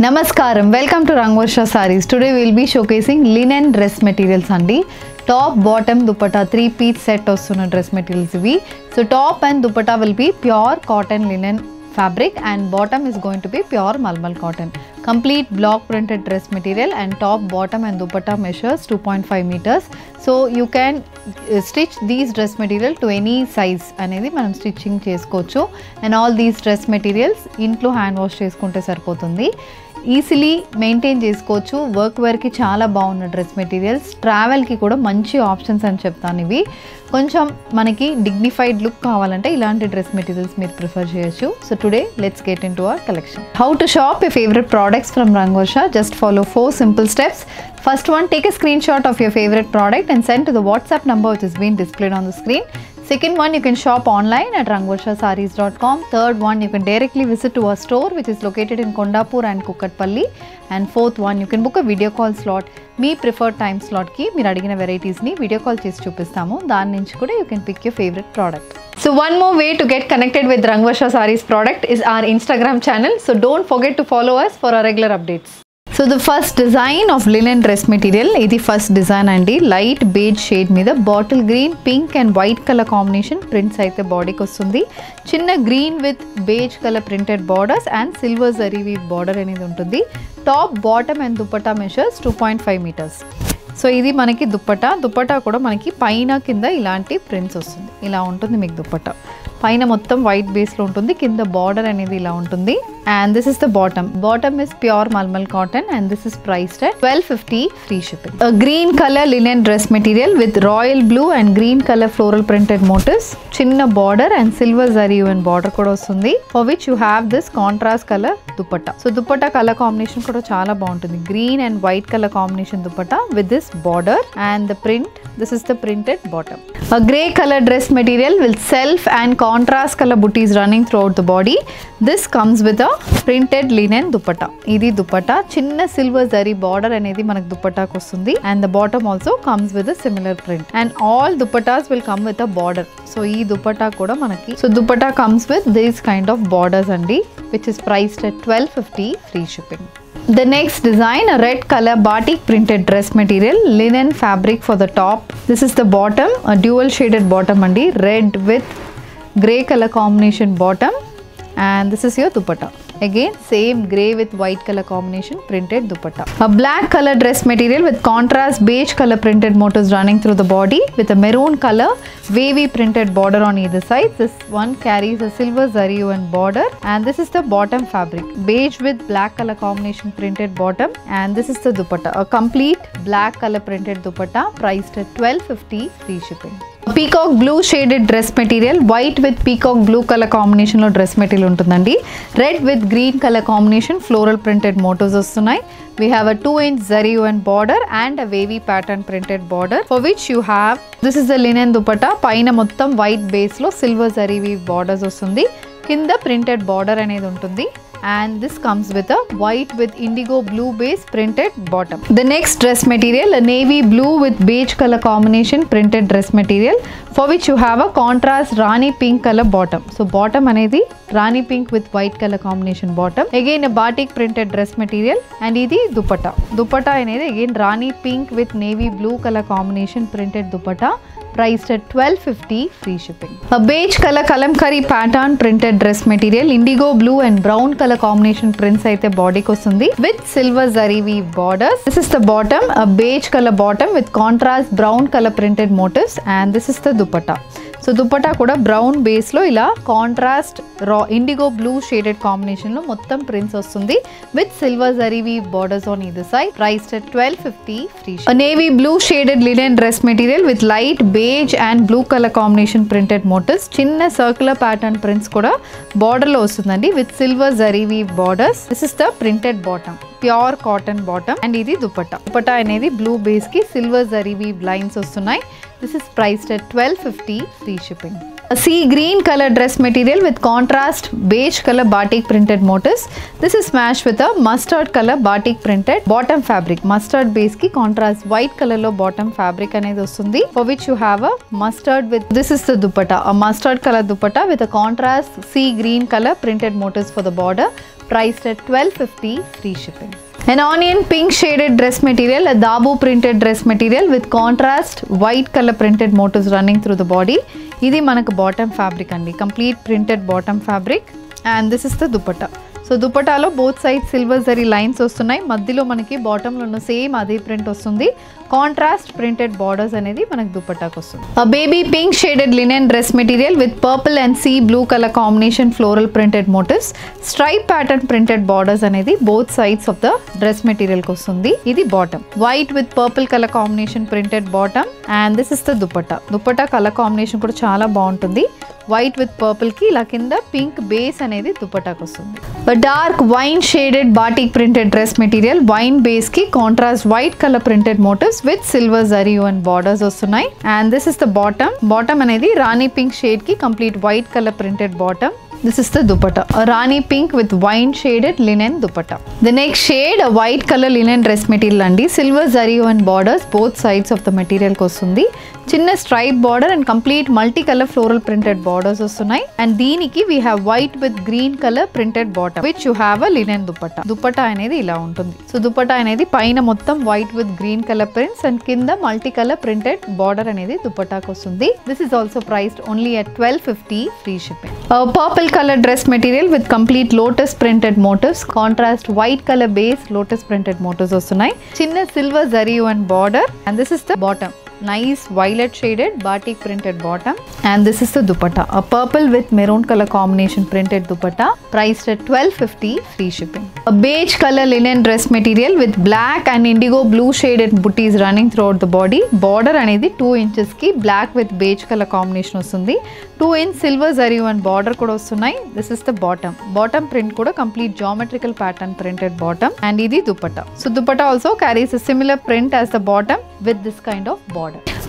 Namaskaram, welcome to Rangvarsha Sarees. Today we will be showcasing linen dress materials andi. Top, bottom, dupatta 3-piece set ostunna dress materials ivi. So top and dupatta will be pure cotton linen fabric and bottom is going to be pure malmal cotton. Complete block printed dress material and top, bottom and dupatta measures 2.5 meters. So you can stitch these dress material to any size అనేది మనం stitching చేసుకోవచ్చు. And all these dress materials ఇంట్లో hand wash చేసుకుంటే సరిపోతుంది. Easily maintain చేసుకోవచ్చు. Work వేర్కి చాలా బాగున్న డ్రెస్ మెటీరియల్స్, ట్రావెల్కి కూడా మంచి ఆప్షన్స్ అని చెప్తాను. ఇవి కొంచెం మనకి డిగ్నిఫైడ్ లుక్ కావాలంటే ఇలాంటి డ్రెస్ మెటీరియల్స్ మీరు ప్రిఫర్ చేయొచ్చు. So today let's get in to our collection. How to shop your favorite products from Rangvarsha. Just follow 4 simple steps. First one, take a screenshot of your favorite product and send to the WhatsApp number which is being displayed on the screen. Second one, you can shop online at rangvarshasarees.com. Third one, you can directly visit to our store which is located in Kondapur and Kukatpalli. And fourth one, you can book a video call slot. మీ preferred time స్లాట్కి మీరు అడిగిన వెరైటీస్ని video call చేసి చూపిస్తాము. దాని నుంచి కూడా you can pick your favourite product. So one more way to get connected with Rangvarsha Sarees product is our Instagram channel. So don't forget to follow us for our regular updates. So the first design of linen dress material, ఇది first design అండి. Light beige shade మీద bottle green, pink and white colour combination prints అయితే బాడీకి వస్తుంది. చిన్న green with beige colour printed borders and silver zari weave border అనేది ఉంటుంది. Top, bottom and dupatta measures 2.5 meters. So ఇది మనకి దుపట్టా కూడా మనకి పైన కింద ఇలాంటి ప్రింట్స్ వస్తుంది. ఇలా ఉంటుంది మీకు దుపట్టా. పైన మొత్తం వైట్ బేస్లో ఉంటుంది, కింద బార్డర్ అనేది ఇలా ఉంటుంది. And this is the bottom is pure mulmul cotton and this is priced at $12.50 free shipping. Green colour linen dress material with royal blue and green colour floral printed motifs, చిన్న border and silver zari and border కూడా వస్తుంది. For which you have this contrast colour dupatta. So dupatta colour combination కూడా చాలా బాగుంటుంది. Green and white colour combination dupatta with this border and the print. This is the printed bottom. A grey color dress material with self and contrast color booties running throughout the body. This comes with a printed linen dupatta. Idi dupatta chinna silver zari border anedi manaku dupatta ku vastundi and the bottom also comes with a similar print and all dupattas will come with a border. So ee dupatta kuda manaki, so dupatta comes with this kind of borders andi which is priced at $12.50 free shipping. The next design, a red color batik printed dress material, linen fabric for the top. This is the bottom, a dual shaded bottom andi, red with grey color combination bottom and this is your dupatta. Again same grey with white color combination printed dupatta. A black color dress material with contrast beige color printed motifs running through the body with a maroon color wavy printed border on either side. This one carries a silver zari and border and this is the bottom fabric, beige with black color combination printed bottom and this is the dupatta, a complete black color printed dupatta priced at $12.50 free shipping. Peacock blue shaded dress material, white with peacock blue colour కాంబినేషన్లో dress material ఉంటుందండి. Red with green colour combination floral printed motifs వస్తున్నాయి. We have a 2-inch zari and border and a wavy pattern printed border for which you have, this is the linen dupatta. పైన మొత్తం white బేస్లో silver zari weave borders వస్తుంది, కింద printed border అనేది ఉంటుంది and this comes with a white with indigo blue base printed bottom. The next dress material, a navy blue with beige color combination printed dress material for which you have a contrast rani pink color bottom. So bottom anedi rani pink with white color combination bottom. Again a batik printed dress material and idi dupatta anedi again rani pink with navy blue color combination printed dupatta priced at $12.50 free shipping. A beige color kalamkari pattern printed dress material, indigo blue and brown color combination prints aithe body ki vastundi with silver zari weave borders. This is the bottom, a beige color bottom with contrast brown color printed motifs and this is the dupatta. So dupatta కూడా brown బేస్లో ఇలా contrast IndiGo blue shaded కాంబినేషన్లో మొత్తం prints వస్తుంది with silver zari weave borders on either side priced at $12.50 free. Navy blue shaded linen dress material with light beige and blue colour combination printed motifs, చిన్న circular pattern prints కూడా బార్డర్లో వస్తుందండి with silver zari weave borders. This is the printed bottom, pure cotton bottom and ఇది దుపట్టా అనేది blue base కి silver zari weave lines వస్తున్నాయి. This is priced at $12.50 free shipping. A sea green color dress material with contrast beige color batik printed motifs. This is matched with a mustard color batik printed bottom fabric. Mustard base ki contrast white color lo bottom fabric anedi vastundi for which you have a mustard with, this is the dupatta, a mustard color dupatta with a contrast sea green color printed motifs for the border priced at $1250, free shipping. An onion pink shaded dress material, a dabu printed dress material with contrast white color printed motifs running through the body. Idi manaku bottom fabric andi, complete printed bottom fabric, and this is the dupatta. So దుపట్టాలో both side silver zari lines వస్తున్నాయి, మధ్యలో మనకి బాటంలో ఉన్న same అదే print వస్తుంది. Contrast printed borders అనేది మనకి దుపట్టాకి వస్తుంది. Baby pink shaded linen dress material with purple and sea blue colour combination floral printed motifs, stripe pattern printed borders అనేది both sides of the dress మెటీరియల్కి వస్తుంది. ఇది bottom, white with purple colour combination printed bottom, and this is the dupatta. Dupatta colour combination కూడా చాలా బాగుంటుంది. White with purple కి ఇలా కింద పింక్ బేస్ అనేది దుపట్టాకి వస్తుంది. Dark wine shaded batik printed dress material, wine base కి contrast white colour printed motifs with silver zari and borders వస్తున్నాయి. And this is the bottom. Bottom అనేది రాణి పింక్ షేడ్ కి complete white colour printed bottom. This is the dupatta, a rani pink with wine shaded linen dupatta. The next shade, a white color linen dress material andi, silver zari and borders both sides of the material kostundi. Chinna stripe border and complete multicolor floral printed borders వస్తున్నాయి. And దీనికి we have white with green color printed bottom, which you have a linen dupatta. Dupatta అనేది ఇలా ఉంటుంది. So dupatta అనేది పైన మొత్తం white with green color prints and కింద multicolor printed border అనేది దుపట్టాకి వస్తుంది. This is also priced only at $1250, free shipping. Purple color dress material with complete lotus printed motifs, contrast white color base lotus printed motifs వస్తున్నాయి. చిన్న silver zari and border, and this is the bottom. Nice violet shaded batik printed bottom, and this is the dupatta, a purple with maroon color combination printed dupatta, priced at $1250, free shipping. A beige color linen dress material with black and indigo blue shaded booties running throughout the body. Border అనేది 2 inches ki black with beige color combination వస్తుంది. 2 inch silver zari and border కూడా వస్తున్నాయి. This is the bottom. Bottom print కూడా complete geometrical pattern printed bottom, and ఇది dupatta. So dupatta also carries a similar print as the bottom with this kind of border.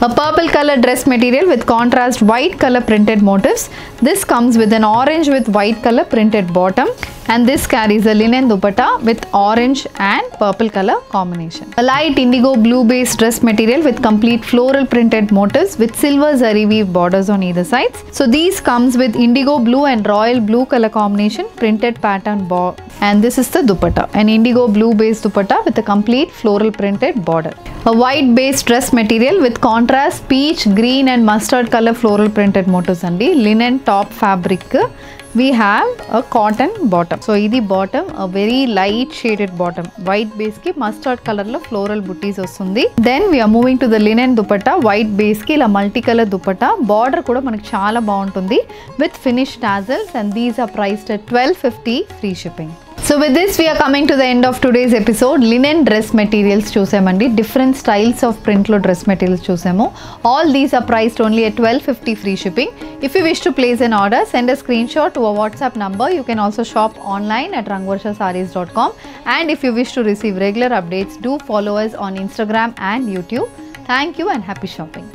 A purple color dress material with contrast white color printed motifs. This comes with an orange with white color printed bottom, and this carries a linen dupatta with orange and purple color combination. A light indigo blue based dress material with complete floral printed motifs with silver zari weave borders on either sides. So these comes with indigo blue and royal blue color combination printed pattern and this is the dupatta, an indigo blue based dupatta with a complete floral printed border. A white based dress material with contrast peach, green and mustard color floral printed motifs andi. Linen top fabric. We have a cotton bottom. So ఇది bottom, a very light shaded bottom, white base ki mustard color lo floral booties వస్తుంది. Then we are moving to the linen dupatta, white base ki ఇలా multicolor dupatta, border కూడా మనకి చాలా బాగుంటుంది with finished tassels, and these are priced at $1250, free shipping. So with this we are coming to the end of today's episode. Linen dress materials చూసామండి, different styles of print lo dress materials చూసాము. All these are priced only at $1250, free shipping. If you wish to place an order, send a screenshot to a WhatsApp number. You can also shop online at rangvarshasarees.com, and if you wish to receive regular updates, do follow us on Instagram and YouTube. Thank you and happy shopping.